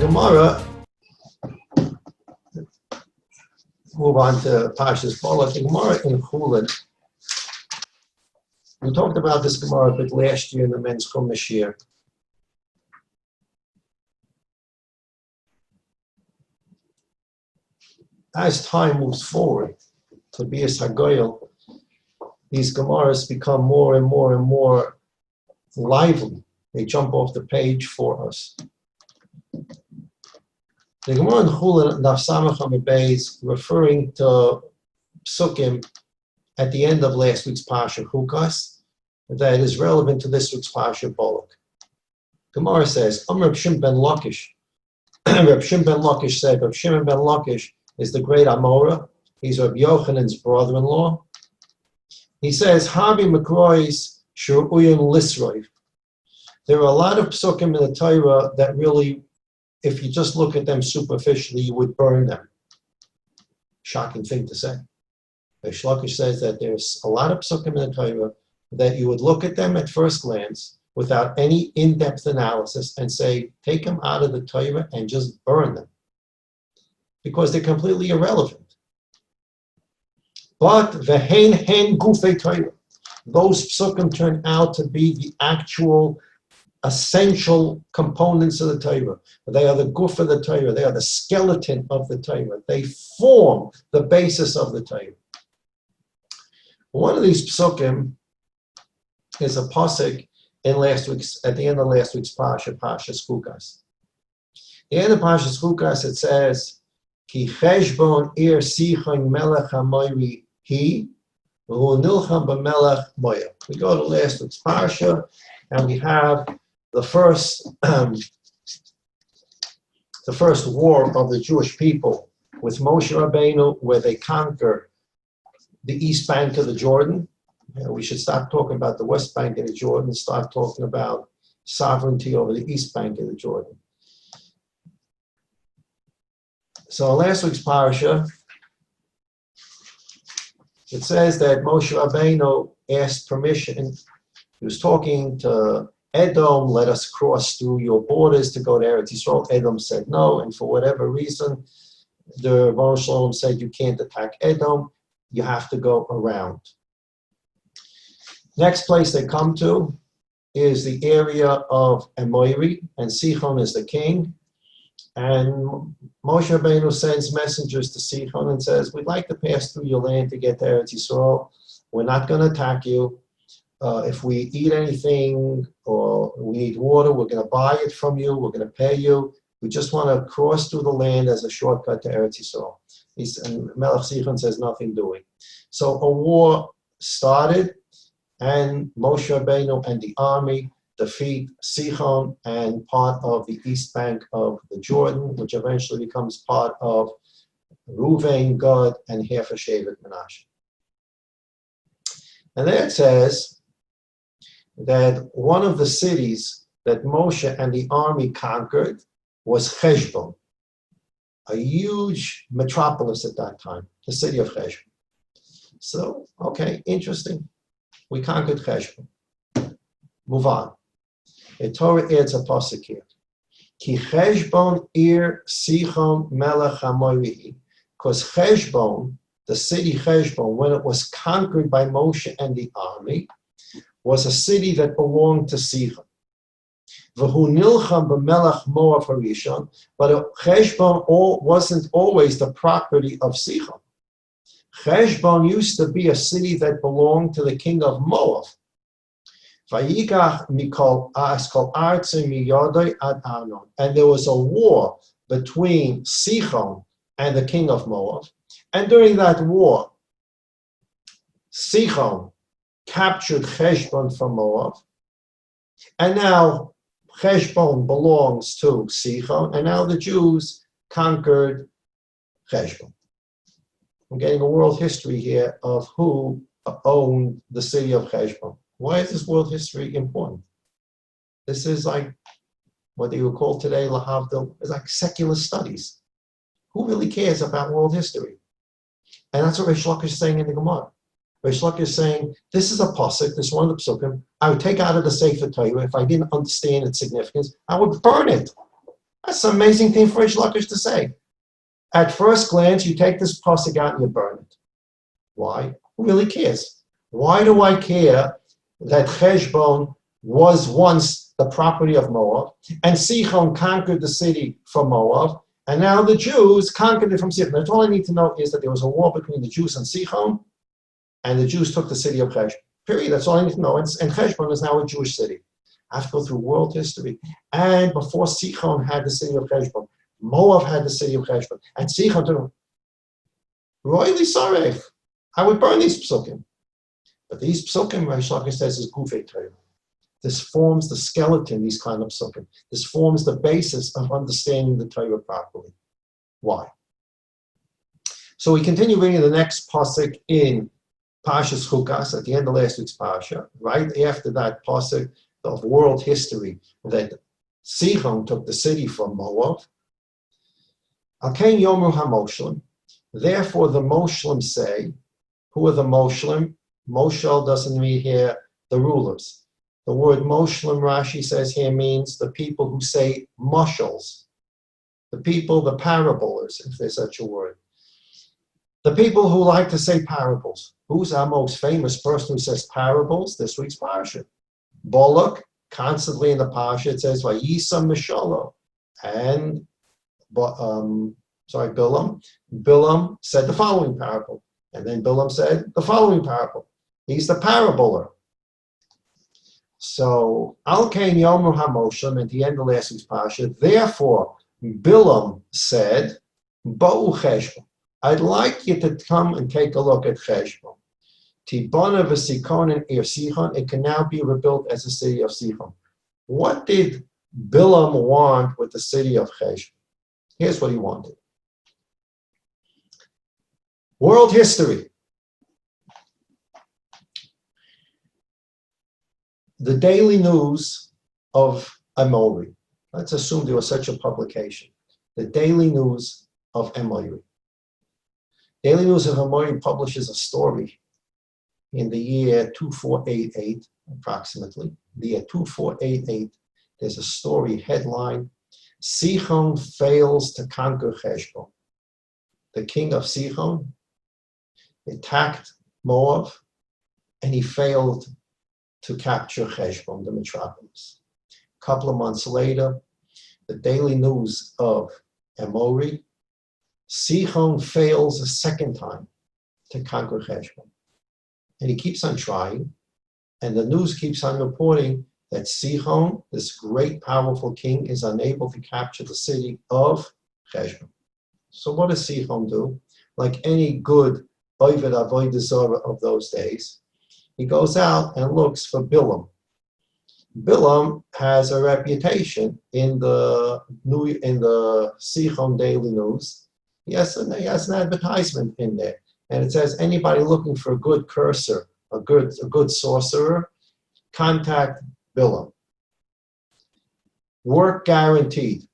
Gemara, move on to Parshas Balak. The Gemara in Chulin. We talked about this Gemara a bit last year in the men's Chumash year. As time moves forward to be a Sagoyel, these Gemaras become more and more and more lively. They jump off the page for us. The Gemara in Chulin, Daf Samach Amud Beis, referring to Psukim at the end of last week's Parsha Chukas, that is relevant to this week's Parsha Balak. Gemara says, Reb Shimon ben Lakish. Reb Shimon ben Lakish said, Reb Shimon ben Lakish is the great Amora. He's Reb Yochanan's brother-in-law. He says, Havi Makrois Shuruyun Lisroiv. There are a lot of psukim in the Torah that really, if you just look at them superficially, you would burn them. Shocking thing to say. Reish Lakish says that there's a lot of psukim in the Torah that you would look at them at first glance without any in-depth analysis and say, take them out of the Torah and just burn them, because they're completely irrelevant. But v'hein hen gufei Torah, those psukim turn out to be the actual essential components of the Torah. They are the guf of the Torah. They are the skeleton of the Torah. They form the basis of the Torah. One of these psukim is a pasuk at the end of last week's Parsha, Parshas Chukas. At the end of Parshas Chukas, it says, Ki cheshbon ir sichon melech hamoyri he, v'hu nilcham b'melech moya. We go to last week's Parsha, and we have the first war of the Jewish people with Moshe Rabbeinu, where they conquer the east bank of the Jordan. We should stop talking about the west bank of the Jordan and start talking about sovereignty over the east bank of the Jordan. So last week's Parsha, it says that Moshe Rabbeinu asked permission. He was talking to Edom, let us cross through your borders to go to Eretz Yisrael. Edom said no, and for whatever reason, the Rebbeinu Shalom said you can't attack Edom, you have to go around. Next place they come to is the area of Emoiri, and Sichon is the king. And Moshe Rabbeinu sends messengers to Sichon and says, we'd like to pass through your land to get to Eretz Yisrael. We're not going to attack you. If we eat anything or we need water, we're going to buy it from you. We're going to pay you. We just want to cross through the land as a shortcut to Eretz Yisrael. And Melech Sichon says nothing doing. So a war started, and Moshe Rabbeinu and the army defeat Sichon and part of the east bank of the Jordan, which eventually becomes part of Ruvain, Gad, and half of Shevet Menashe. And there it says that one of the cities that Moshe and the army conquered was Cheshbon, a huge metropolis at that time, the city of Cheshbon. So, okay, interesting. We conquered Cheshbon. Move on. The Torah adds a pasuk here. Ki Cheshbon ir Sichon melech hamoyri. Because Cheshbon, the city Cheshbon, when it was conquered by Moshe and the army, was a city that belonged to Sichon. V'hu nilcham b'melech Moav harishon, but Cheshbon wasn't always the property of Sichon. Cheshbon used to be a city that belonged to the king of Moab. And there was a war between Sichon and the king of Moab. And during that war, Sichon captured Cheshbon from Moab. And now Cheshbon belongs to Sichon. And now the Jews conquered Cheshbon. I'm getting a world history here of who owned the city of Cheshbon. Why is this world history important? This is like what they would call today, lahavdil, is like secular studies. Who really cares about world history? And that's what Reish Lakish is saying in the Gemara. Reish Lakish is saying, this is a pasuk, this is one of the psukim, I would take out of the Sefer Torah. If I didn't understand its significance, I would burn it. That's an amazing thing for Rish Lakish to say. At first glance, you take this pasuk out and you burn it. Why? Who really cares? Why do I care that Heshbon was once the property of Moab, and Sichon conquered the city from Moab, and now the Jews conquered it from Sichon? That's all I need to know is that there was a war between the Jews and Sichon, and the Jews took the city of Heshbon. Period. That's all I need to know. And Heshbon is now a Jewish city. I have to go through world history. And before Sichon had the city of Heshbon, Moab had the city of Heshbon, and Sichon took royally sorry. I would burn these psukim. But these psukim, Rish Lakish says, is gufei Torah. This forms the skeleton, these kind of psukim. This forms the basis of understanding the Torah properly. Why? So we continue reading the next pasuk in Parshas Chukas at the end of last week's parsha. Right after that pasuk of world history that Sichon took the city from Moab. Alkein Yomru HaMoshlim. Therefore the Moshlim say, who are the Moshlim? Moshel doesn't mean here the rulers. The word Moshlim, Rashi says here, means the people who say mushals. The people, the parablers, if there's such a word. The people who like to say parables. Who's our most famous person who says parables? This week's parsha. Balak, constantly in the parsha, it says, Vayisam Mishalo. And, Bilam. Bilam said the following parable. And then Bilam said the following parable. He's the parabler. So, Al-Kain Yomer HaMoshlim, at the end of last week's parsha, therefore, Bilam said, Bo'u Cheshbon. I'd like you to come and take a look at Cheshbon. Tibana v'Sikon and Ir Sichon, it can now be rebuilt as a city of Sichon. What did Bilam want with the city of Cheshbon? Here's what he wanted. World history. The daily news of Amori. Let's assume there was such a publication. The daily news of Amori. Daily News of Amori publishes a story in the year 2488, approximately. The year 2488, there's a story headline, Sichon fails to conquer Heshbon. The king of Sichon attacked Moab, and he failed to capture Heshbon, the metropolis. A couple of months later, the Daily News of Amori, Sichon fails a second time to conquer Heshbon. And he keeps on trying, and the news keeps on reporting that Sichon, this great, powerful king, is unable to capture the city of Heshbon. So what does Sichon do? Like any good Oved Avodah Zarah of those days, he goes out and looks for Bilam. Bilam has a reputation in the Sichon Daily News. He has an advertisement in there, and it says anybody looking for a good cursor, a good sorcerer, contact Bilam. Work guaranteed.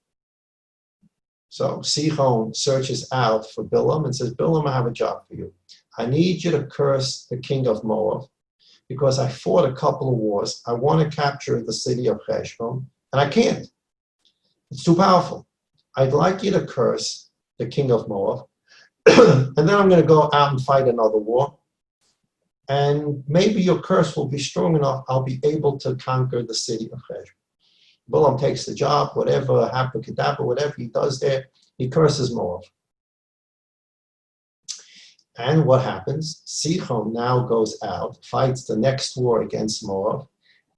So Sichon searches out for Bilam and says, Bilam, I have a job for you. I need you to curse the king of Moab because I fought a couple of wars. I want to capture the city of Heshbon, and I can't. It's too powerful. I'd like you to curse the king of Moab, and then I'm going to go out and fight another war. And maybe your curse will be strong enough, I'll be able to conquer the city of Heshbon. Bilam takes the job, whatever, Happakadabra, whatever he does there, he curses Moab. And what happens? Sichon now goes out, fights the next war against Moab,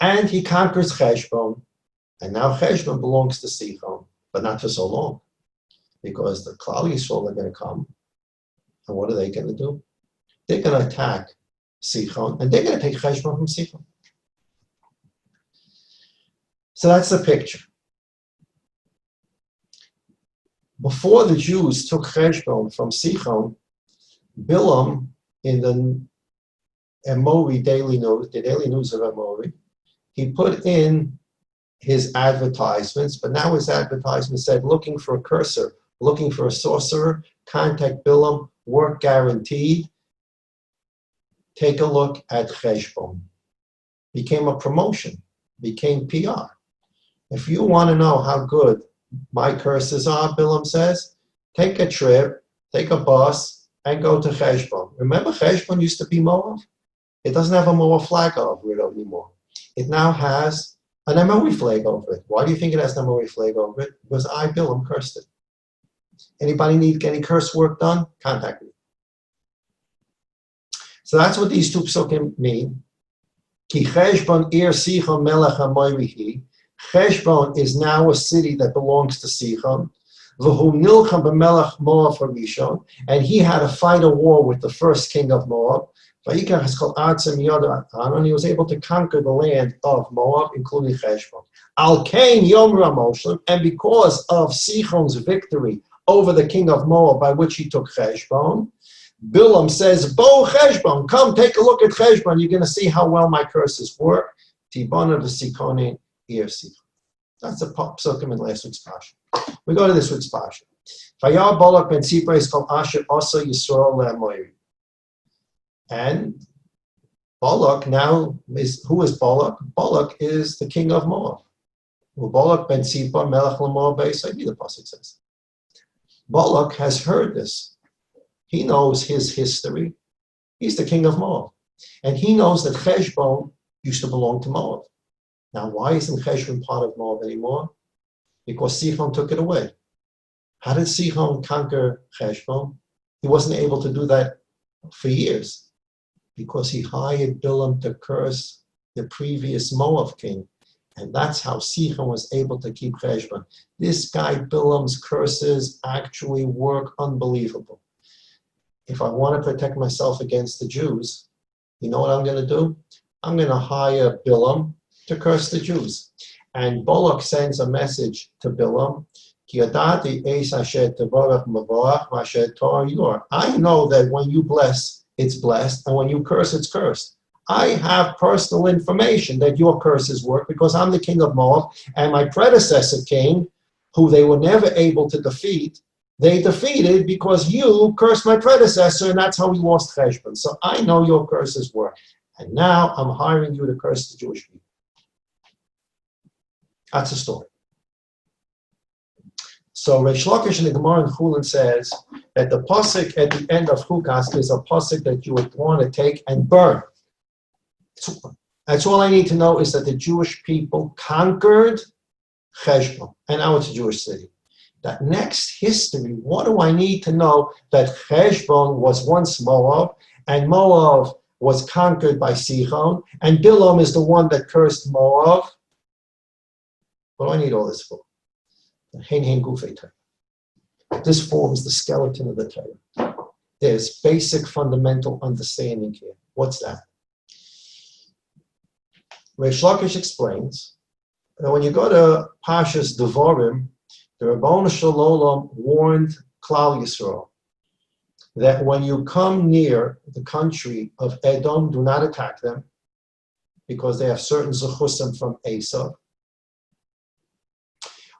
and he conquers Heshbon. And now Heshbon belongs to Sichon, but not for so long, because the Klal Yisrael are going to come. And what are they going to do? They're going to attack Sichon, and they're going to take Heshbon from Sichon. So that's the picture. Before the Jews took Heshbon from Sichon, Bilam, in the Amori Daily News, the Daily News of Amori, he put in his advertisements, but now his advertisement said, looking for a cursor, looking for a sorcerer, contact Bilam, work guaranteed. Take a look at Heshbon. Became a promotion, became PR. If you want to know how good my curses are, Bilam says, take a trip, take a bus, and go to Heshbon. Remember, Heshbon used to be Moab? It doesn't have a Moab flag over it anymore. It now has an Amori flag over it. Why do you think it has an Amori flag over it? Because I, Bilam, cursed it. Anybody need any curse work done? Contact me. So that's what these two psukim mean. Ki Cheshbon ir Sichon melech hamoirihi. Cheshbon is now a city that belongs to Sichon. V'hu nilcham b'melech Moab harishon, and he had to fight a war with the first king of Moab. Vayikach is called Atzem Yod, and he was able to conquer the land of Moab, including Cheshbon. Al Kain Yom Ramoshem, and because of Sichon's victory over the king of Moab, by which he took Cheshbon, Bilam says, Bo Cheshbon, come take a look at Cheshbon. You're going to see how well my curses work. Tibana v'sikonin ir Sichon. That's the psukim in last week's Parsha. We go to this week's Parsha. Vayar Balak ben Tzipra is called Asher Asa Yisrael le'amoyri. And Balak now is, who is Balak? Balak is the king of Moab. Balak ben Tzipra melech l'Moab be'Isai, the pasuk says. Balak has heard this. He knows his history. He's the king of Moab. And he knows that Cheshbon used to belong to Moab. Now, why isn't Cheshbon part of Moab anymore? Because Sichon took it away. How did Sichon conquer Cheshbon? He wasn't able to do that for years because he hired Bilam to curse the previous Moab king. And that's how Sichon was able to keep Cheshbon. This guy Bilam's curses actually work unbelievable. If I want to protect myself against the Jews, you know what I'm going to do? I'm going to hire Bilam to curse the Jews. And Balak sends a message to Bilam. I know that when you bless, it's blessed, and when you curse, it's cursed. I have personal information that your curses work because I'm the king of Moab, and my predecessor king, who they were never able to defeat, they defeated because you cursed my predecessor, and that's how we lost Cheshbon. So I know your curses work. And now I'm hiring you to curse the Jewish people. That's a story. So Reish Lakish in the Gemara in Chulin says that the pasuk at the end of Chukas is a pasuk that you would want to take and burn. That's all I need to know is that the Jewish people conquered Cheshbon, and now it's a Jewish city. That next history, what do I need to know that Cheshbon was once Moab, and Moab was conquered by Sichon, and Bilam is the one that cursed Moab? What do I need all this for? This forms the skeleton of the Torah. There's basic fundamental understanding here. What's that? Reish Lakish explains that when you go to Parshas Devarim, the Rabbanu Shalom warned Klal Yisrael that when you come near the country of Edom, do not attack them because they have certain zechusim from Esau.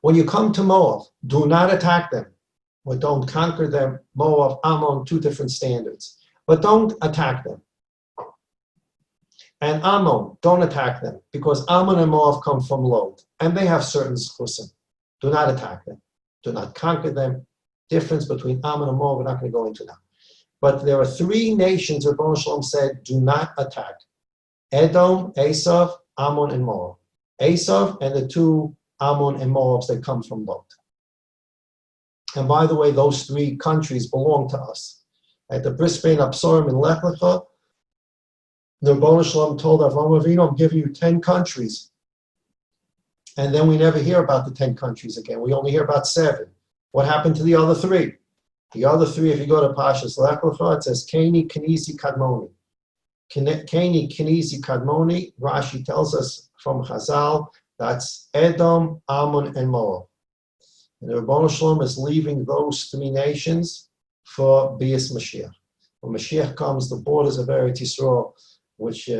When you come to Moab, do not attack them, or don't conquer them. Moab, Ammon, two different standards. But don't attack them. And Ammon, don't attack them, because Ammon and Moab come from Lod, and they have certain zechusim. Do not attack them. Do not conquer them. Difference between Ammon and Moab, we're not going to go into now. But there are three nations, Rabbanu Shalom said, do not attack. Edom, Esav, Ammon, and Moab. Esav and the two Ammon and Moabs that come from Lot. And by the way, those three countries belong to us. At the Brisbane Absorim in Lech Lecha, the Rabbanu Shalom told Avraham Avinu, I'm giving you 10 countries. And then we never hear about the 10 countries again. We only hear about 7. What happened to the other 3? The other 3, if you go to Parshas Lech Lecha, it says, Keni, Kenisi, Kadmoni. Keni, Kenisi, Kadmoni, Rashi tells us from Chazal, that's Edom, Ammon, and Moab. And the Rabbanu Shalom is leaving those 3 nations for Bias Mashiach. When Mashiach comes, the borders of Eretz Yisrael, which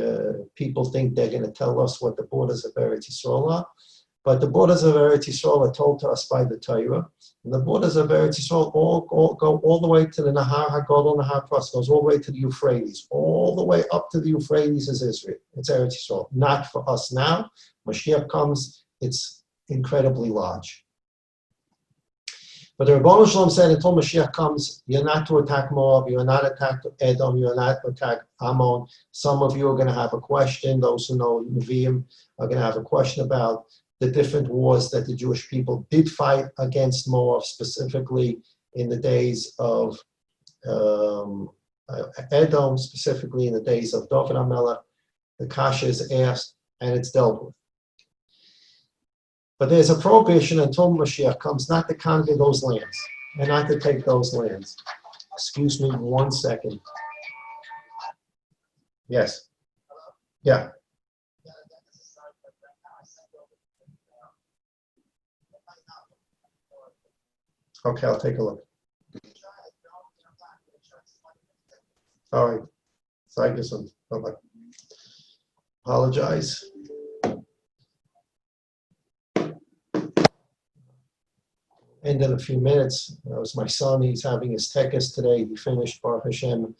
people think they're going to tell us what the borders of Eretz Yisrael are, but the borders of Eretz Yisrael are told to us by the Torah. And the borders of Eretz Yisrael all go all the way to the Nahar HaGadol, Nahar Pras, goes all the way to the Euphrates. All the way up to the Euphrates is Israel. It's Eretz Yisrael. Not for us now. Mashiach comes, it's incredibly large. But the Rebbeinu Shalom said until Mashiach comes, you're not to attack Moab, you're not to attack Edom, you're not to attack Ammon. Some of you are going to have a question. Those who know Nevi'im are going to have a question about the different wars that the Jewish people did fight against Moab, specifically in the days of Edom, specifically in the days of David HaMelech. The kasha is asked and it's dealt with. But there's a prohibition until Mashiach comes not to conquer those lands and not to take those lands. Excuse me 1 second. Yes. Yeah. Okay, I'll take a look. All right. Thank you, son. Bye-bye. Apologize. End in a few minutes. That was my son. He's having his tekes today. He finished, Baruch Hashem,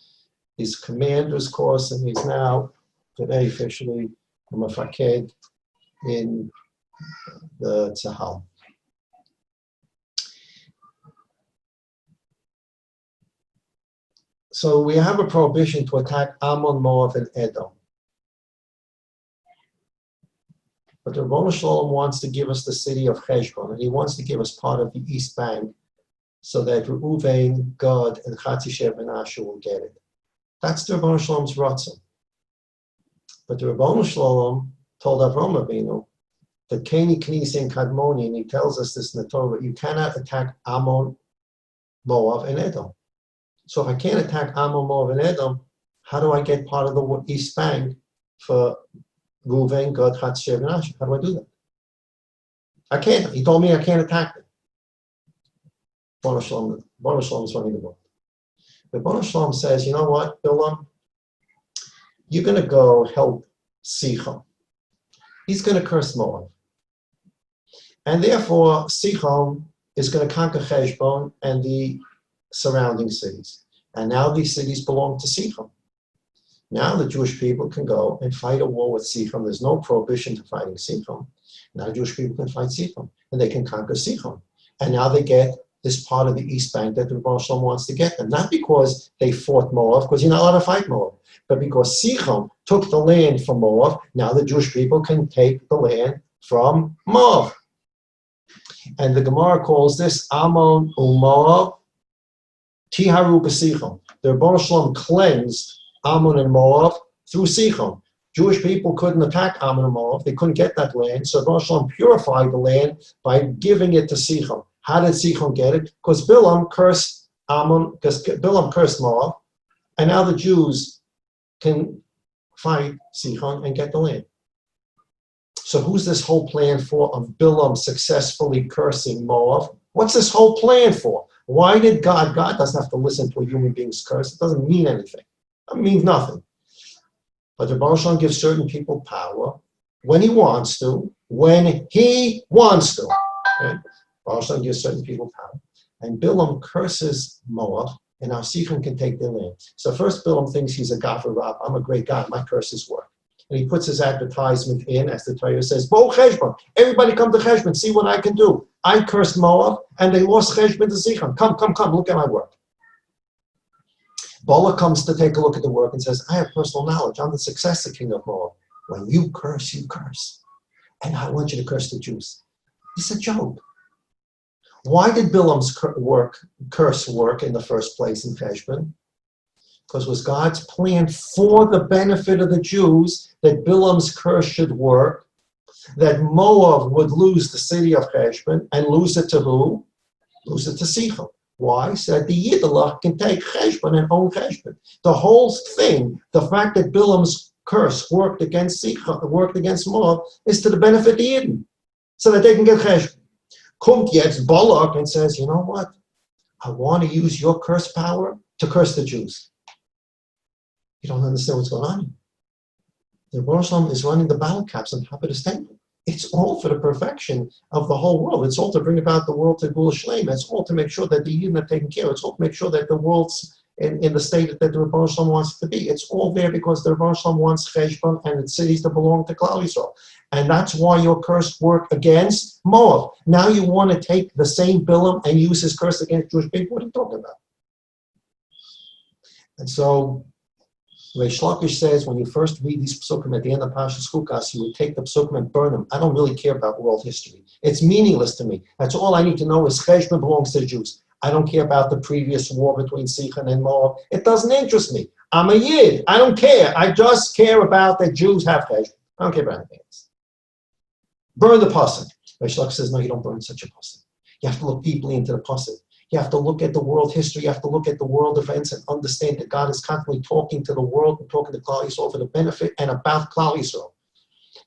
his commander's course, and he's now, today, officially, a mefaked in the Tzahal. So we have a prohibition to attack Ammon, Moab, and Edom. But the Rebbeinu Shalom wants to give us the city of Heshbon, and he wants to give us part of the East Bank so that Reuven, Gad, and Chatzishev and Asher will get it. That's the Rebbeinu Shalom's ratzon. But the Rebbeinu Shalom told Avraham Avinu that Keni, Knis, and Kadmoni, and he tells us this in the Torah, you cannot attack Ammon, Moab, and Edom. So if I can't attack Ammon, Moab, and Edom, how do I get part of the East Bank for Reuven, Gad, Chatzishev, and Asher? How do I do that? I can't. He told me I can't attack them. Rebbeinu Shalom is running the book. The Rebbeinu Shalom says, you know what, Bilam? You're going to go help Sichon. He's going to curse Moab. And therefore, Sichon is going to conquer Heshbon and the surrounding cities. And now these cities belong to Sichon. Now the Jewish people can go and fight a war with Sichon. There's no prohibition to fighting Sichon. Now Jewish people can fight Sichon, and they can conquer Sichon. And now they get this part of the East Bank that the Rebbeinu Shalom wants to get them. Not because they fought Moab, because you're not allowed to fight Moab, but because Sichon took the land from Moab. Now the Jewish people can take the land from Moab. And the Gemara calls this Ammon u'Moab Tiharu b'Sichon. The Rebbeinu Shalom cleansed Ammon and Moab through Sichon. Jewish people couldn't attack Ammon and Moab. They couldn't get that land. So Rebbeinu Shalom purified the land by giving it to Sichon. How did Sichon get it? Because Bilam cursed Ammon, because Bilam cursed Moab, and now the Jews can fight Sichon and get the land. So who's this whole plan for of Bilam successfully cursing Moab? What's this whole plan for? Why did God doesn't have to listen to a human being's curse. It doesn't mean anything. It means nothing. But the Rebbeinu Shalom gives certain people power when he wants to, Okay? Rebbeinu Shalom gives certain people power. And Bilam curses Moab, and now Sichon can take their land. So first Bilam thinks he's a Gaffer Rab. I'm a great guy. My curses work. And he puts his advertisement in, as the Torah says, Bo Cheshbon. Everybody come to Cheshbon. See what I can do. I cursed Moab, and they lost Cheshbon to Sichon. Come. Look at my work. Balak comes to take a look at the work and says, I have personal knowledge. I'm the successor king of Moab. When you curse, you curse. And I want you to curse the Jews. It's a joke. Why did Bilam's curse work in the first place in Heshbon? Because it was God's plan for the benefit of the Jews that Bilam's curse should work, that Moab would lose the city of Heshbon and lose it to who? Lose it to Sichon. Why? So that the Yiddelach can take Heshbon and own Heshbon. The whole thing, the fact that Bilam's curse worked against Sichon, worked against Moab, is to the benefit of the Yidden, so that they can get Heshbon. Kommt jetzt Balak and says, you know what? I want to use your curse power to curse the Jews. You don't understand what's going on. The Rebbeinu Shalom is running the battle caps on top of this temple. It's all for the perfection of the whole world. It's all to bring about the world to Gula Shlema. It's all to make sure that the Yidden are taken care of. It's all to make sure that the world's in the state that the Rebbeinu Shalom wants it to be. It's all there because the Rebbeinu Shalom wants Cheshbon and its cities to belong to Klal Yisrael. And that's why your curse worked against Moab. Now you want to take the same Bilam and use his curse against Jewish people? What are you talking about? And so Reish Lakish says when you first read these psukim at the end of Parshas Chukas, you would take the psukim and burn them. I don't really care about world history. It's meaningless to me. That's all I need to know is Cheshbon belongs to the Jews. I don't care about the previous war between Sichon and Moab. It doesn't interest me. I'm a Yid. I don't care. I just care about that Jews have Cheshbon. I don't care about anything else. Burn the pasuk. Reish Lakish says, no, you don't burn such a pasuk. You have to look deeply into the pasuk. You have to look at the world history. You have to look at the world events and understand that God is constantly talking to the world and talking to Klal Yisrael for the benefit and about Klal Yisrael.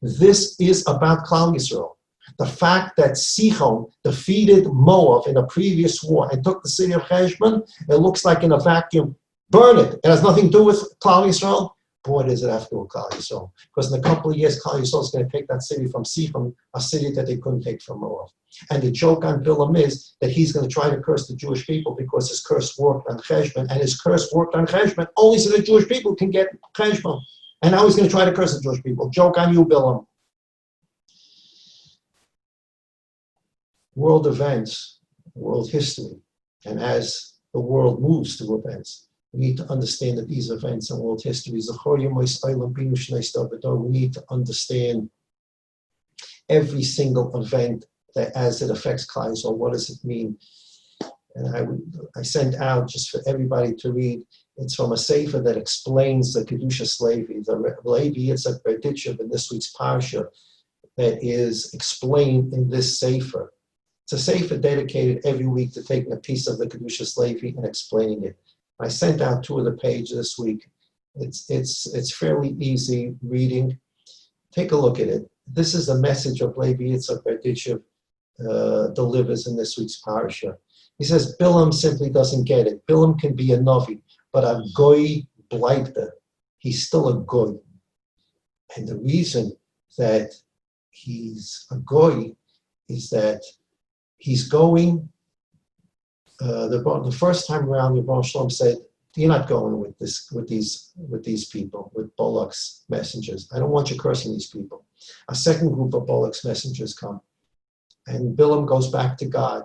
This is about Klal Yisrael. The fact that Sichon defeated Moab in a previous war and took the city of Cheshbon, it looks like in a vacuum. Burn it. It has nothing to do with Klal Yisrael. Boy, does it have to do with Klal Yisrael. Because in a couple of years, Klal Yisrael is going to take that city from Sichon, a city that they couldn't take from Moab. And the joke on Bilam is that he's going to try to curse the Jewish people because his curse worked on Cheshbon, and his curse worked on Cheshbon only so the Jewish people can get Cheshbon. And now he's going to try to curse the Jewish people. Joke on you, Bilam. World events, world history, and as the world moves through events, we need to understand that these events and world history, we need to understand every single event that as it affects Klal Yisrael, what does it mean? And I sent out just for everybody to read. It's from a sefer that explains the Kedushas Levi, the Levi Yitzhak Berditchev in this week's Parsha, that is explained in this sefer. It's a sefer dedicated every week to taking a piece of the Kedushas Levi and explaining it. I sent out 2 of the pages this week. It's fairly easy reading. Take a look at it. This is the message of Levi Yitzhak Berditchev delivers in this week's Parsha. He says, Bilam simply doesn't get it. Bilam can be a Navi, but a Goy Bleibte. He's still a Goy. And the reason that he's a Goy is that he's going, the first time around, the Rebbe Shalom said, you're not going with these people, with Balak's messengers. I don't want you cursing these people. A second group of Balak's messengers come. And Bilam goes back to God.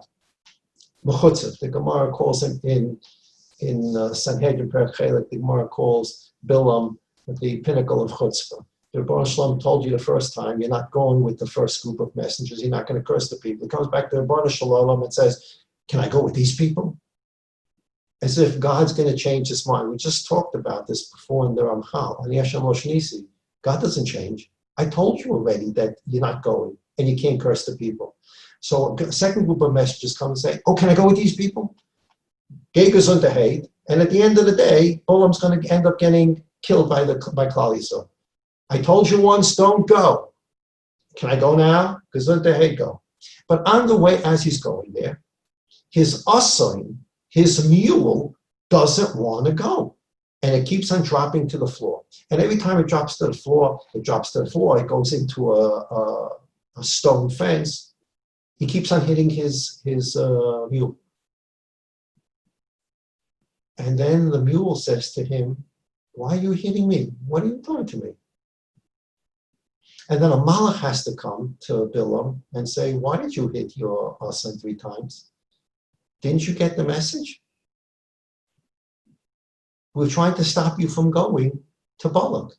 Mechutzav, the Gemara calls him in Sanhedrin Perek Chelek, the Gemara calls Bilam the pinnacle of chutzpah. The Rebbe Shalom told you the first time, you're not going with the first group of messengers. You're not going to curse the people. He comes back to the Rebbe Shalom and says, can I go with these people? As if God's going to change his mind. We just talked about this before in the Ramchal. And Yeshem Moshnisi, God doesn't change. I told you already that you're not going and you can't curse the people. So a second group of messengers come and say, oh, can I go with these people? Gegas unter hate. And at the end of the day, Bilam's going to end up getting killed by Klal Yisrael. I told you once, don't go. Can I go now? Because unter hate, go. But on the way, as he's going there, his asain, his mule, doesn't want to go. And it keeps on dropping to the floor. And every time it drops to the floor, it goes into a stone fence. He keeps on hitting his mule. And then the mule says to him, why are you hitting me? What are you doing to me? And then a malach has to come to Bilam and say, why did you hit your son 3 times? Didn't you get the message? We're trying to stop you from going to Balak.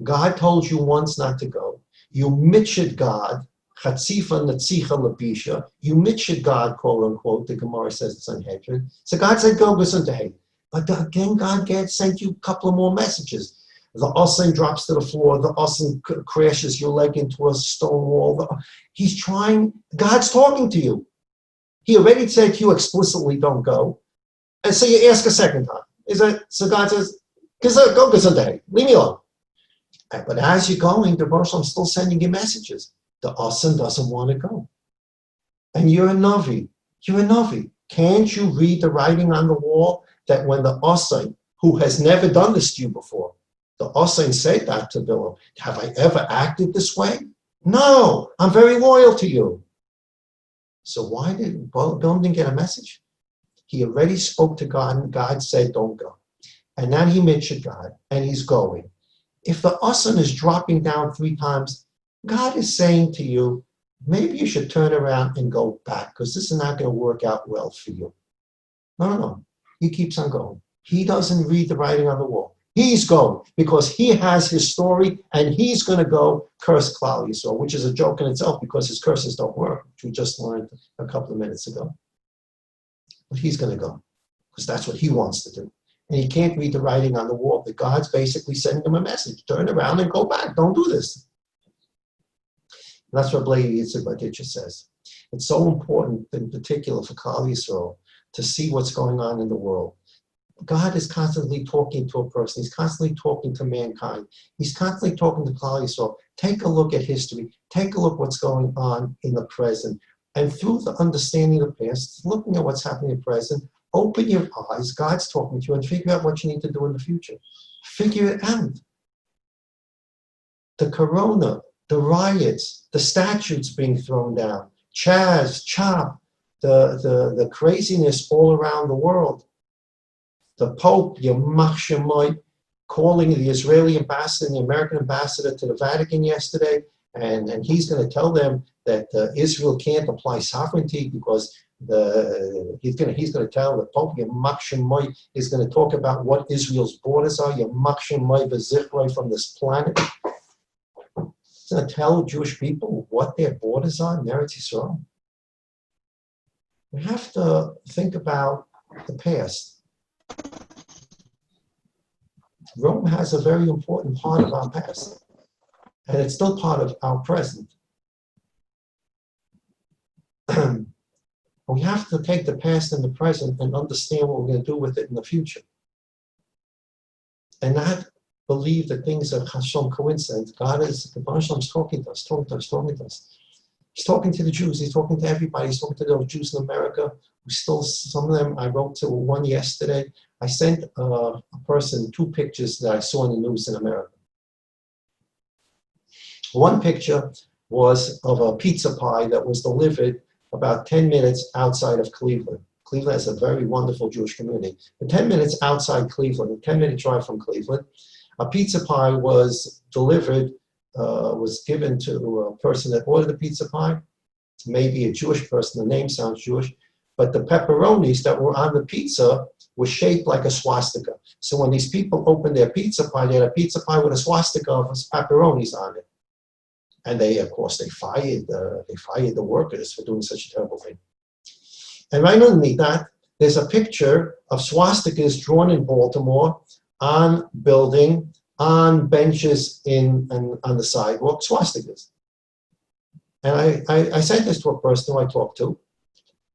God told you once not to go. You mitchid God, chatzifa netzicha labisha. You mitchid God, quote unquote, the Gemara says it's Sanhedrin. So God said, go listen to hate. But again, God sent you a couple of more messages. The asin drops to the floor. The asin crashes your leg into a stone wall. He's trying. God's talking to you. He already said to you explicitly, don't go. And so you ask a second time. So God says, go gesundheit. Leave me alone. But as you're going, the Baruch Shalom is still sending you messages. The asin doesn't want to go. And you're a Navi. You're a Navi. Can't you read the writing on the wall that when the asin, who has never done this to you before, the asin said that to Bilam, have I ever acted this way? No, I'm very loyal to you. So why did Bilam didn't get a message? He already spoke to God and God said, don't go. And now he mentioned God and he's going. If the asin is dropping down 3 times, God is saying to you, maybe you should turn around and go back because this is not going to work out well for you. No, no, no. He keeps on going. He doesn't read the writing on the wall. He's going because he has his story and he's going to go curse Klal Yisrael, which is a joke in itself because his curses don't work, which we just learned a couple of minutes ago. But he's going to go because that's what he wants to do. And he can't read the writing on the wall, but God's basically sending him a message. Turn around and go back. Don't do this. And that's what Blady Yitzhak says. It's so important, in particular for Klal Yisrael, to see what's going on in the world. God is constantly talking to a person. He's constantly talking to mankind. He's constantly talking to Klal Yisrael. Take a look at history. Take a look what's going on in the present. And through the understanding of the past, looking at what's happening in the present, open your eyes. God's talking to you and figure out what you need to do in the future. Figure it out. The corona, the riots, the statues being thrown down, Chaz, Chop, the craziness all around the world. The Pope, Yamach Shemoy, calling the Israeli ambassador and the American ambassador to the Vatican yesterday, and he's going to tell them that Israel can't apply sovereignty because he's going to tell the Pope, Yamach Shemoy, is going to talk about what Israel's borders are, Yamach Shemoy v'zichroi from this planet. He's going to tell Jewish people what their borders are in Eretz Yisrael. We have to think about the past. Rome has a very important part of our past, and it's still part of our present. We have to take the past and the present and understand what we're going to do with it in the future. And not believe that things are Hashem coincidence. God is, the Hashem is talking to us, talking to us, talking to us. He's talking to the Jews, he's talking to everybody, he's talking to those Jews in America. We still, some of them, I wrote to one yesterday. I sent a person 2 pictures that I saw in the news in America. One picture was of a pizza pie that was delivered about 10 minutes outside of Cleveland. Cleveland has a very wonderful Jewish community. But 10 minutes outside Cleveland, a 10-minute drive from Cleveland, a pizza pie was delivered, was given to a person that ordered the pizza pie. It's maybe a Jewish person, the name sounds Jewish, but the pepperonis that were on the pizza were shaped like a swastika. So when these people opened their pizza pie, they had a pizza pie with a swastika of pepperonis on it. And they, of course, they fired the workers for doing such a terrible thing. And right underneath that, there's a picture of swastikas drawn in Baltimore on building, on benches on the sidewalk, swastikas. And I sent this to a person who I talked to,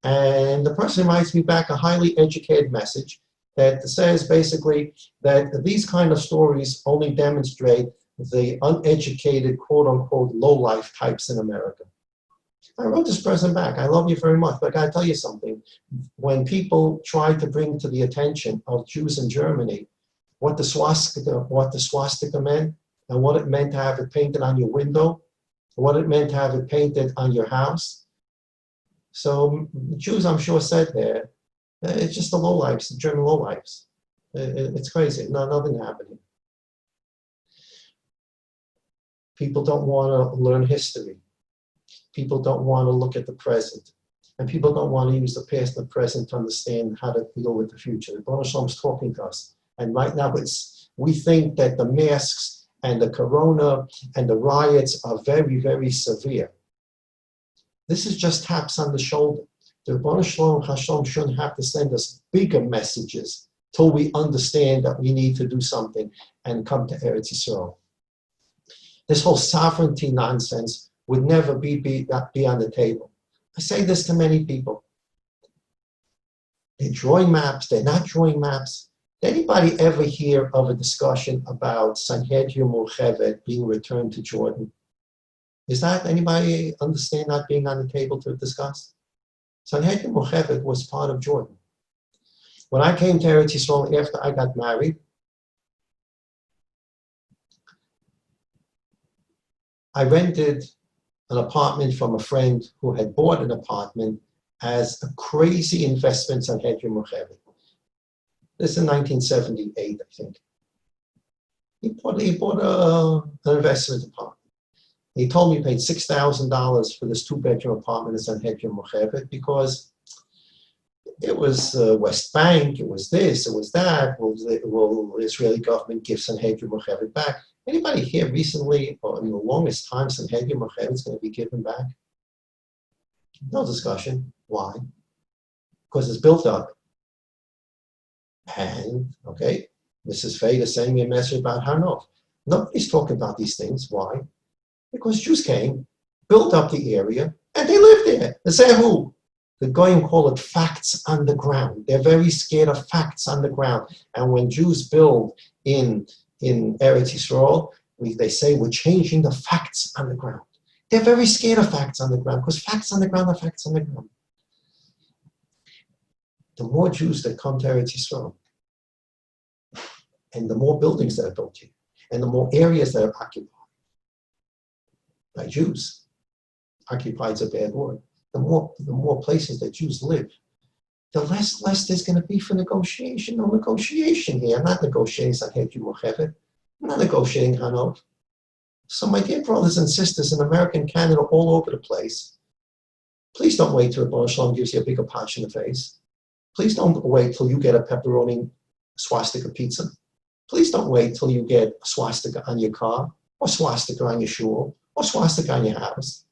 and the person writes me back a highly educated message that says basically that these kind of stories only demonstrate the uneducated, quote-unquote, low-life types in America. I wrote this person back, I love you very much, but I gotta tell you something. When people try to bring to the attention of Jews in Germany what the swastika meant, and what it meant to have it painted on your window, what it meant to have it painted on your house. So the Jews, I'm sure, said there, it's just the lowlifes, the German lowlifes. It's crazy, nothing happening. People don't want to learn history. People don't want to look at the present. And people don't want to use the past and the present to understand how to deal with the future. The Baruch Shalom is talking to us. And right now, we think that the masks and the corona and the riots are very, very severe. This is just taps on the shoulder. The Baruch Shalom Hashem shouldn't have to send us bigger messages till we understand that we need to do something and come to Eretz Yisrael. This whole sovereignty nonsense would never be on the table. I say this to many people. They're drawing maps, they're not drawing maps. Did anybody ever hear of a discussion about Sanhedrin Murchevet being returned to Jordan? Is that, anybody understand that being on the table to discuss? Sanhedrin Murchevet was part of Jordan. When I came to Eretz Yisrael after I got married, I rented an apartment from a friend who had bought an apartment as a crazy investment on Sanhedrin Murchevet. This is in 1978, I think. He bought an investment apartment. He told me he paid $6,000 for this 2-bedroom apartment in Sanhedrin Mochevet because it was West Bank, it was this, it was that. Will the Israeli government give Sanhedrin Mochevet back? Anybody here recently, or in the longest time, Sanhedrin Mochevet is going to be given back? No discussion. Why? Because it's built up. And, okay, Mrs. Fade is sending me a message about Hanov. Nobody's talking about these things. Why? Because Jews came, built up the area, and they lived there. The Zehu. The Goyim call it facts on the ground. They're very scared of facts on the ground. And when Jews build in Eretz Yisrael, they say we're changing the facts on the ground. They're very scared of facts on the ground because facts on the ground are facts on the ground. The more Jews that come to Eretz Yisrael, and the more buildings that are built here, and the more areas that are occupied by Jews, occupied is a bad word, the more places that Jews live, the less there's going to be for negotiation. No negotiation here. I'm not negotiating Sanhedrin Mochevet. I'm not negotiating Hanov. So my dear brothers and sisters in America and Canada, all over the place, please don't wait till Rebbe Shalom gives you a bigger punch in the face. Please don't wait till you get a pepperoni swastika pizza. Please don't wait till you get a swastika on your car, or swastika on your shul, or swastika on your house.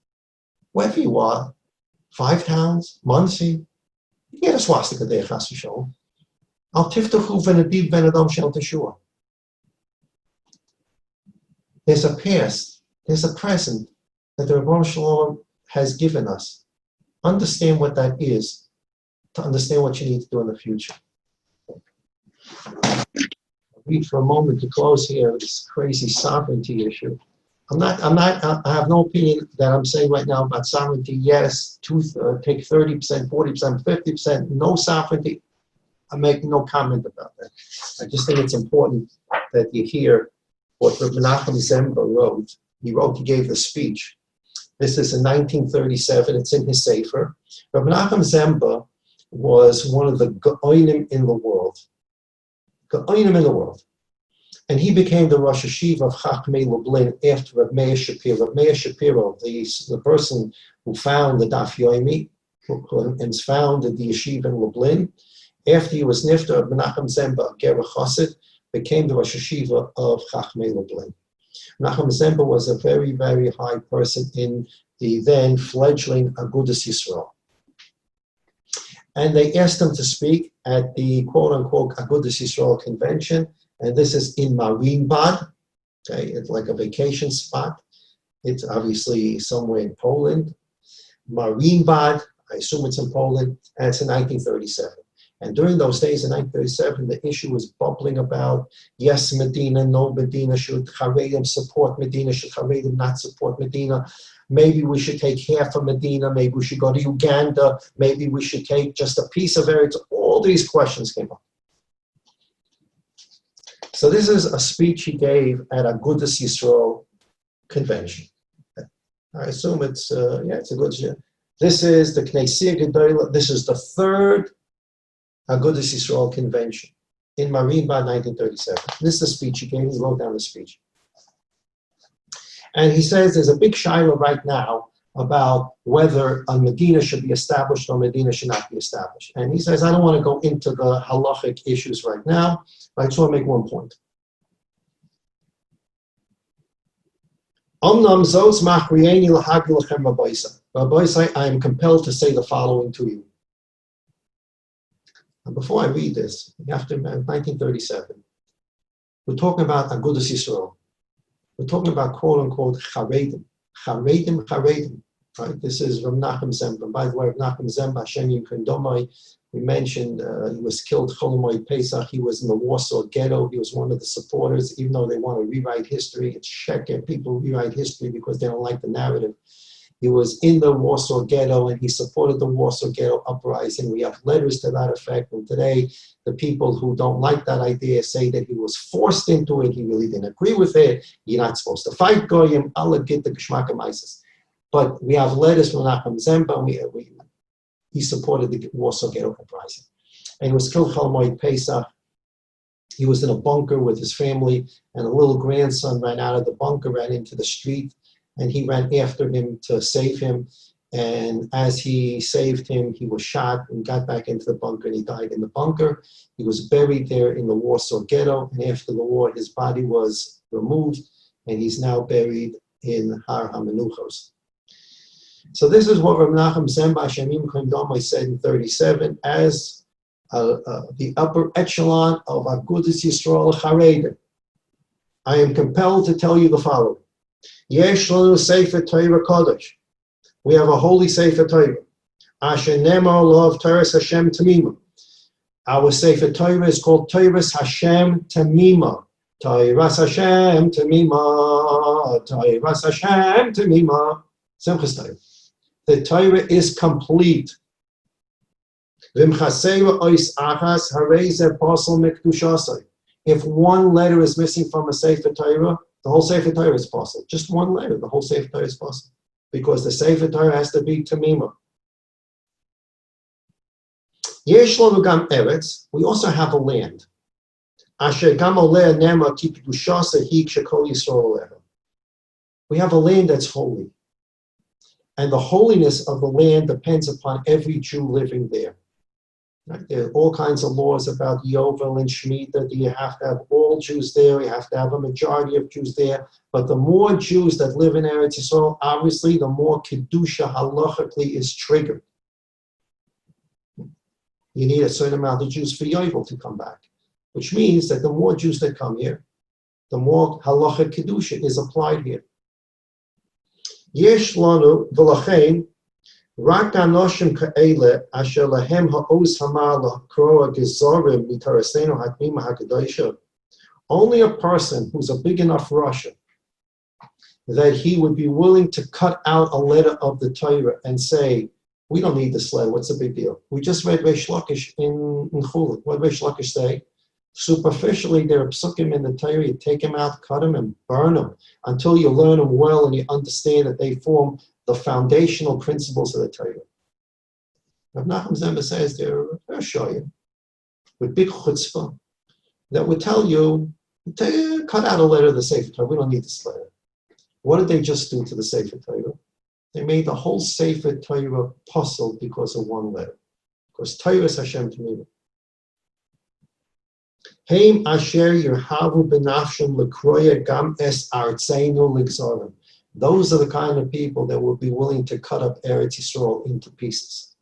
Wherever you are, 5 towns, Muncie, you get a swastika there, chas v'sholom. Al tiftachu v'nadiv ben adam shel teshua. There's a past, there's a present that the Rebbe Shalom has given us. Understand what that is to understand what you need to do in the future. I'll read for a moment to close here this crazy sovereignty issue. I have no opinion that I'm saying right now about sovereignty. Yes, take 30%, 40%, 50%, no sovereignty. I'm making no comment about that. I just think it's important that you hear what Menachem Zemba wrote. He gave the speech. This is in 1937. It's in his Sefer. Menachem Zemba was one of the Go'onim in the world. Go'onim in the world. And he became the Rosh Hashiva of Chachmei Lublin after Reb Meir Shapiro. Reb Meir Shapiro, the person who found the Daf Yomi, and founded the yeshiva in Lublin, after he was nifter, Menachem Zemba, Gerach Chassid, became the Rosh Hashiva of Chachmei Lublin. Menachem Zemba was a very, very high person in the then fledgling Agudas Yisrael. And they asked him to speak at the quote-unquote Agudas Yisrael convention, and this is in Marienbad. Okay, it's like a vacation spot. It's obviously somewhere in Poland. Marienbad, I assume it's in Poland, and it's in 1937. And during those days in 1937, the issue was bubbling about, yes, Medina, no Medina, should Haredim support Medina, should Haredim not support Medina? Maybe we should take half of Medina, maybe we should go to Uganda, maybe we should take just a piece of Eretz. All these questions came up. So this is a speech he gave at a Agudas Yisrael convention. I assume it's a good. This is the Knesset Gedolah. This is the third Agudas Yisrael convention in Marienbad, 1937. This is the speech he gave. He wrote down the speech. And he says there's a big shiloh right now about whether a Medina should be established or Medina should not be established. And he says, I don't want to go into the halachic issues right now, but I just want to make one point. I am compelled to say the following to you. And before I read this, after 1937, we're talking about Agudas Yisrael. We're talking about quote-unquote Haredim. Haredim. Right? This is Rav Menachem Zemba. By the way, Rav Menachem Zemba, Hashem Yimken Domai, we mentioned he was killed Chol Hamoed Pesach. He was in the Warsaw Ghetto. He was one of the supporters, even though they want to rewrite history. It's sheker. People rewrite history because they don't like the narrative. He was in the Warsaw Ghetto, and he supported the Warsaw Ghetto uprising. We have letters to that effect. And today, the people who don't like that idea say that he was forced into it. He really didn't agree with it. You're not supposed to fight Goyim. Allah get the Geshmak HaMaises. But we have letters from Menachem Zemba. He supported the Warsaw Ghetto uprising. And he was killed Chol Hamoed Pesach. He was in a bunker with his family, and a little grandson ran out of the bunker, ran into the street, and he ran after him to save him. And as he saved him, he was shot and got back into the bunker, and he died in the bunker. He was buried there in the Warsaw Ghetto, and after the war, his body was removed, and he's now buried in Har HaMenuchos. So this is what Rav Menachem Zemba Shemim Kondamai said in 37 as the upper echelon of Agudas Yisrael Charedim. I am compelled to tell you the following. Yesh lanu Sefer Torah Kodesh. We have a holy Sefer Torah. Asher Nemar Lov Torahs Hashem Tamima. Our Sefer Torah is called Torahs Hashem Tamima. Torahs Hashem Tamima. Torahs Hashem Tamima. Simchas Torah. The Torah is complete. If one letter is missing from a Sefer Torah, the whole Sefer Torah is possible. Just one letter, the whole Sefer Torah is possible. Because the Sefer Torah has to be Tamima. Yesh lanu gam eretz, we also have a land. Asher gam oleh nema ki kedushasa hi kshekol Yisrael lecha. We have a land that's holy. And the holiness of the land depends upon every Jew living there. Right? There are all kinds of laws about Yovel and Shemitah. You have to have all Jews there. You have to have a majority of Jews there. But the more Jews that live in Eretz Yisrael, obviously, the more Kedusha halachically is triggered. You need a certain amount of Jews for Yovel to come back, which means that the more Jews that come here, the more halachic Kedusha is applied here. Yesh lanu v'lachein rak anoshim ka'ele asher lahem ha'oz hamar l'kroa gezorim mitarasenu hakmima hakadoisha. Only a person who's a big enough Russian that he would be willing to cut out a letter of the Torah and say, we don't need this letter, what's the big deal? We just read Reish Lakish in Chulin. What did Reish Lakish say? Superficially, there are psukim in the Torah, you take them out, cut them, and burn them until you learn them well and you understand that they form the foundational principles of the Torah. Rav Nachum Zemba says they'll show you with big chutzpah that would tell you, cut out a letter of the Sefer Torah, we don't need this letter. What did they just do to the Sefer Torah? They made the whole Sefer Torah puzzle because of one letter. Because Torah is Hashem Tamima. Heim asher yerhavu benafshim lekroya gam es artzeinu ligzorim. Those are the kind of people that will be willing to cut up Eretz Yisrael into pieces.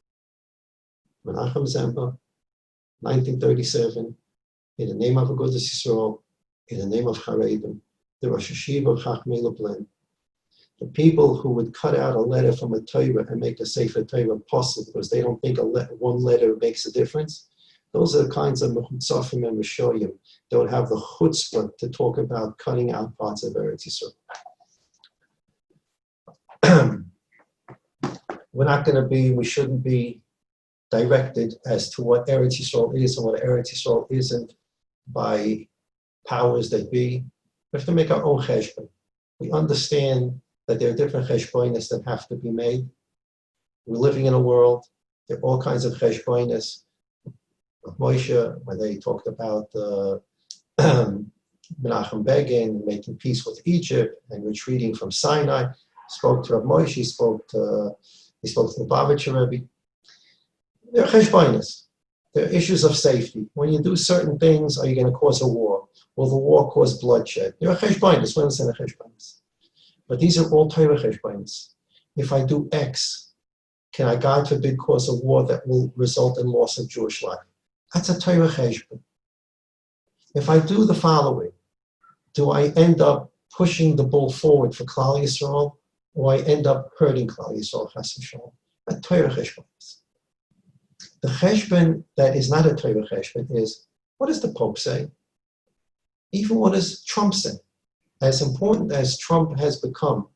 Menachem Zemba, 1937, in the name of Agudas Yisrael, in the name of Charedim, the Rosh Hashiva of Chachmei Lublin, the people who would cut out a letter from a Torah and make a Sefer Torah possible because they don't think one letter makes a difference. Those are the kinds of mechutzafim and meshoyim that would have the chutzpah to talk about cutting out parts of Eretz Yisrael. We shouldn't be directed as to what Eretz Yisrael is and what Eretz Yisrael isn't by powers that be. We have to make our own cheshbon. We understand that there are different cheshbonis that have to be made. We're living in a world, there are all kinds of cheshbonis. Moshe, when they talked about Menachem Begin making peace with Egypt and retreating from Sinai, spoke to Rav Moshe, he spoke to the Lubavitcher Rebbe. There are cheshbonos. There are issues of safety. When you do certain things, are you going to cause a war? Will the war cause bloodshed? There are cheshbonos. We understand the cheshbonos. But these are all Torah cheshbonos. If I do X, can I, God forbid, cause a war that will result in loss of Jewish life? That's a Torah cheshbon. If I do the following, do I end up pushing the bull forward for Klal Yisrael, or I end up hurting Klal Yisrael? Chas v'shalom. That's Torah cheshbon. The cheshbon that is not a Torah cheshbon is, what does the Pope say? Even what does Trump say? As important as Trump has become,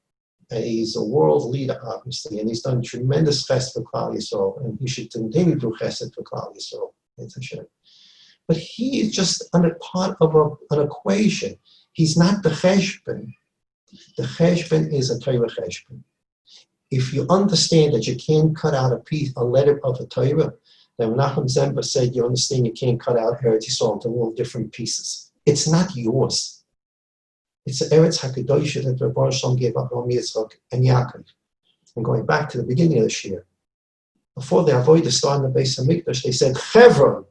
and he's a world leader, obviously, and he's done tremendous chesed for Klal Yisrael, and he should continue to do chesed for Klal Yisrael. But he is just a part of an equation. He's not the cheshbon. The cheshbon is a Torah cheshbon. If you understand that you can't cut out a letter of a Torah, then Menachem Zemba said, you understand you can't cut out Eretz Yisrael into little different pieces. It's not yours. It's the Eretz HaKadosh that Rebbe Shalom gave Abraham, Yitzchak, and Yaakov. And going back to the beginning of this year, before the Avodah started in the Beis HaMikdash, they said, Chevron.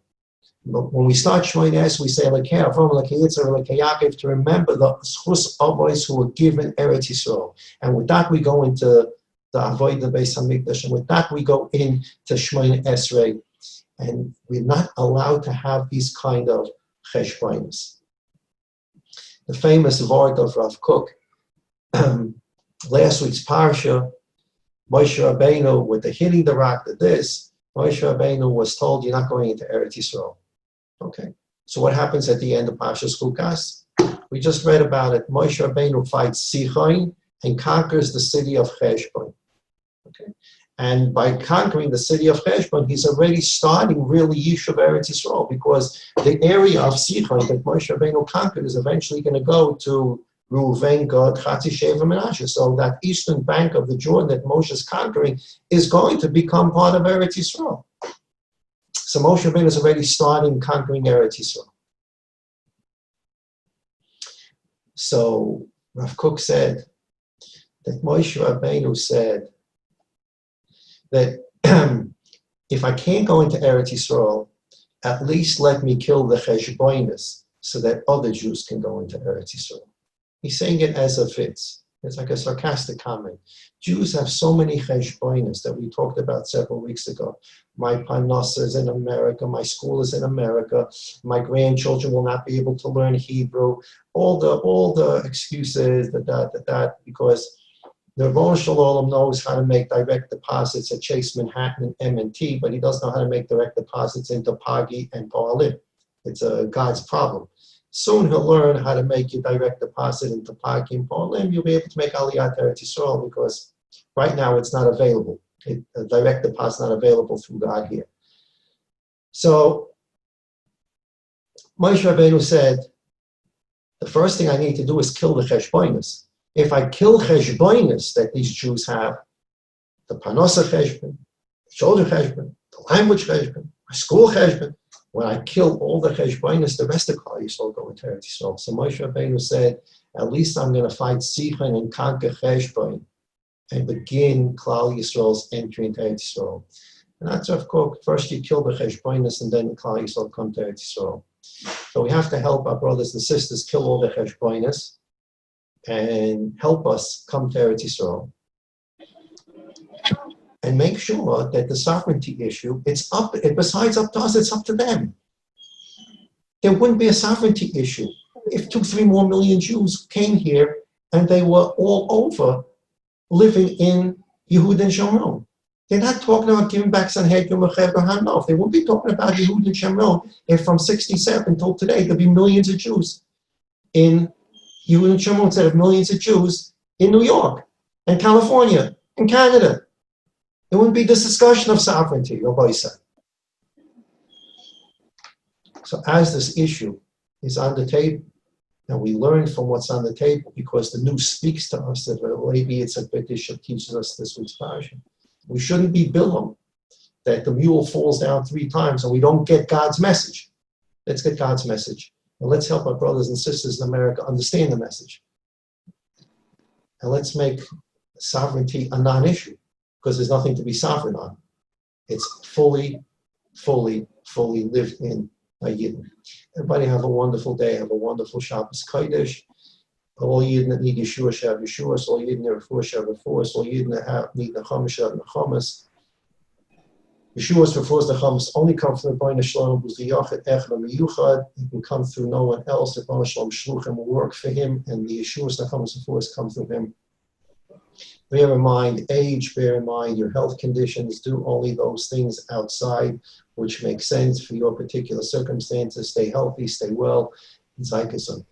When we start Shmoyne Es, we say, Lekei Avram, Lekei Yitzchak, Lekei Yaakov, to remember the Schus Avos who were given Eretz Yisrael. And with that, we go into the Avodah Beis HaMikdash, and with that, we go into Shmoyne Esrei. And we're not allowed to have these kind of cheshbonos. The famous word of Rav Kook, last week's Parsha, Moshe Rabbeinu, with the hitting the rock to this, Moshe Rabbeinu was told, you're not going into Eretz Yisrael. Okay, so what happens at the end of Parshas Chukas? We just read about it. Moshe Rabbeinu fights Sichon and conquers the city of Cheshbon. Okay, and by conquering the city of Cheshbon, he's already starting really Yishuv Eretz Yisrael, because the area of Sichon that Moshe Rabbeinu conquered is eventually going to go to Reuven, Gad, Chatzi, Sheva, Menashe. So that eastern bank of the Jordan that Moshe is conquering is going to become part of Eretz Yisrael. So Moshe Rabbeinu is already starting conquering Eretz Yisrael. So Rav Kook said that Moshe Rabbeinu said that if I can't go into Eretz Yisrael, at least let me kill the Cheshbonis so that other Jews can go into Eretz Yisrael. He's saying it as if it's like a sarcastic comment. Jews have so many cheshbonos that we talked about several weeks ago. My parnasa is in America, my school is in America, my grandchildren will not be able to learn Hebrew, all the excuses, because the Rebbe Shalom knows how to make direct deposits at Chase Manhattan and M&T, but he doesn't know how to make direct deposits into Pagi and Poalim. It's God's problem. Soon he'll learn how to make your direct deposit into Pagi and Poalim. You'll be able to make Aliyat Eretz Yisrael, because right now it's not available. A direct deposit not available through God here. So Moshe Rabbeinu said, the first thing I need to do is kill the cheshbonos. If I kill cheshbonos that these Jews have, the parnasa cheshbon, the shoulder cheshbon, the language cheshbon, my school cheshbon, when I kill all the cheshbonos, the rest of Klal Yisrael go into Eretz Yisrael. So Moshe Rabbeinu said, at least I'm going to fight Sichon and conquer Cheshbon and begin Klal Yisrael's entry into Eretz Yisrael. And that's of course, first you kill the Cheshbonos and then Klal Yisrael come to Eretz Yisrael. So we have to help our brothers and sisters kill all the Cheshbonos and help us come to Eretz Yisrael. And make sure that the sovereignty issue, besides up to us, it's up to them. There wouldn't be a sovereignty issue if 2-3 more million Jews came here and they were all over living in Yehud and Shomron. They're not talking about giving back Sanhedrin or Chevron. No, if they wouldn't be talking about Yehud and Shomron, if from 67 until today there'd be millions of Jews in Yehud and Shomron instead of millions of Jews in New York and California and Canada. There wouldn't be this discussion of sovereignty, Rabbi said. So as this issue is on the table, and we learn from what's on the table, because the news speaks to us that maybe it's a Bishop teaches us this week's parasha. We shouldn't be Bilam, that the mule falls down 3 times and we don't get God's message. Let's get God's message. And let's help our brothers and sisters in America understand the message. And let's make sovereignty a non-issue, because there's nothing to be sovereign on. It's fully lived in by Yidden. Everybody have a wonderful day. Have a wonderful Shabbos Kodesh. All Yidden that need Yeshua shall have Yeshua. All Yidden that refuah shall have refuah. All Yidden that need Nechamas shall have Nechamas. Yeshua's refuahs Nechamas only come from the Bnei Shalom, who's the Yachid Echad Miyuchad. It can come through no one else. The Bnei Shalom Shluchim will work for him, and the Yeshua's Nechamas refuahs come through him. Bear in mind age, bear in mind your health conditions, do only those things outside which make sense for your particular circumstances. Stay healthy, stay well. Zaykason.